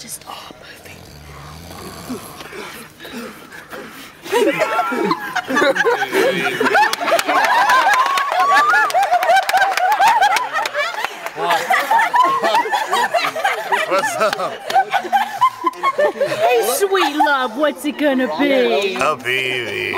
to start moving. What's up? Hey, sweet love, what's it gonna be? A baby.